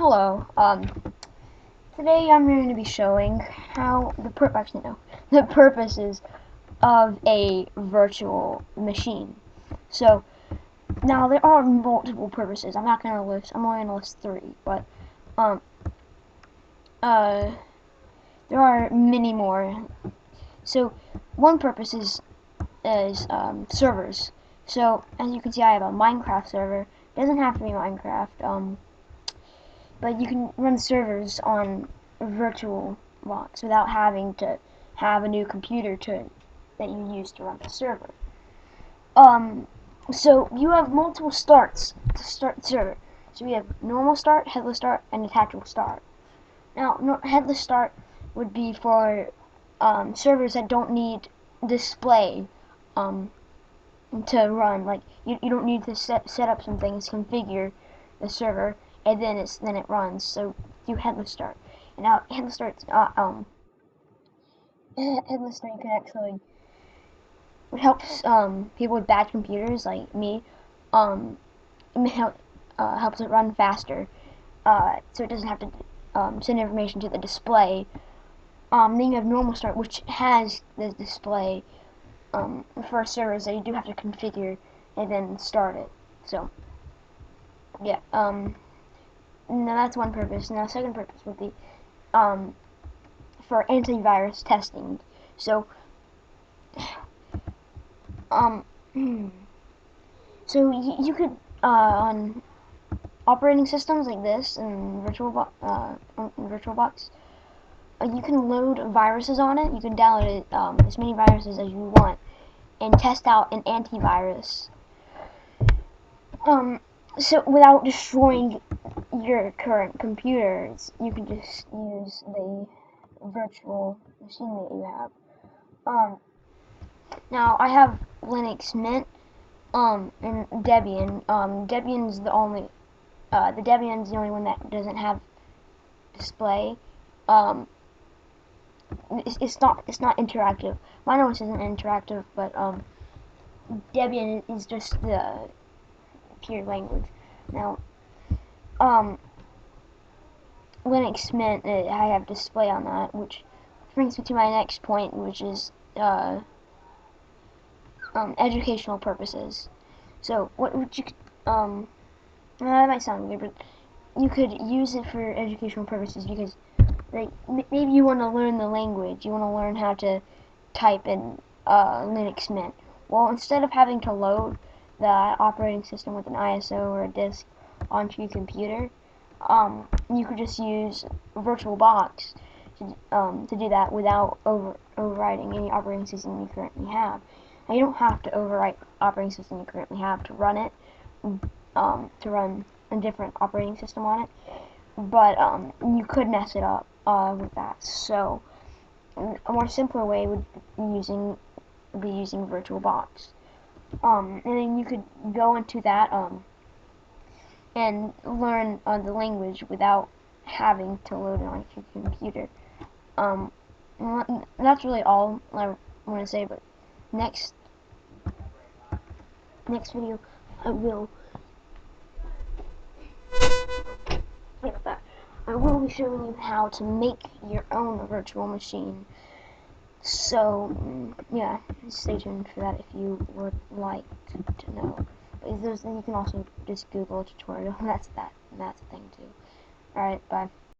Hello. Today I'm going to be showing how the purposes of a virtual machine. So now there are multiple purposes. I'm not going to list. I'm only going to list three, but um uh there are many more. So one purpose is servers. So as you can see, I have a Minecraft server. It doesn't have to be Minecraft. But you can run servers on virtual box without having to have a new computer that you use to run the server. Um, so you have multiple starts to start the server. So we have normal start, headless start, and detachable start. Now, headless start would be for servers that don't need display um, to run. Like you don't need to set up some things, configure the server, and then it runs. So do headless start. And now headless start headless start you can actually it helps people with bad computers like me. Helps it run faster. So it doesn't have to send information to the display. Then you have normal start, which has the display for servers that you do have to configure and then start it. So yeah, now that's one purpose. Now second purpose would be um, for antivirus testing. So um, so you could on operating systems like this and VirtualBox, you can load viruses on it. You can download it, as many viruses as you want and test out an antivirus. So without destroying your current computers, you can just use the virtual machine that you have. Now I have Linux Mint, and Debian. Debian's the Debian's the only one that doesn't have display. Um, it's not interactive. Mine OS isn't interactive, but Debian is just the pure language. Now, um, Linux Mint, I have display on that, which brings me to my next point, which is educational purposes. So, what would you that might sound weird, but you could use it for educational purposes because, like, maybe you want to learn the language, you want to learn how to type in Linux Mint. Well, instead of having to load the operating system with an ISO or a disk onto your computer, you could just use VirtualBox to do that without overwriting any operating system you currently have. Now, you don't have to overwrite operating system you currently have to run it, to run a different operating system on it, but you could mess it up with that. So a more simpler way would be using VirtualBox. And then you could go into that and learn the language without having to load it on your computer. Um, that's really all I want to say. But next next video, I will like that. I will be showing you how to make your own virtual machine. So yeah, stay tuned for that if you would like to know. But you can also just Google a tutorial. That's the thing too. All right, bye.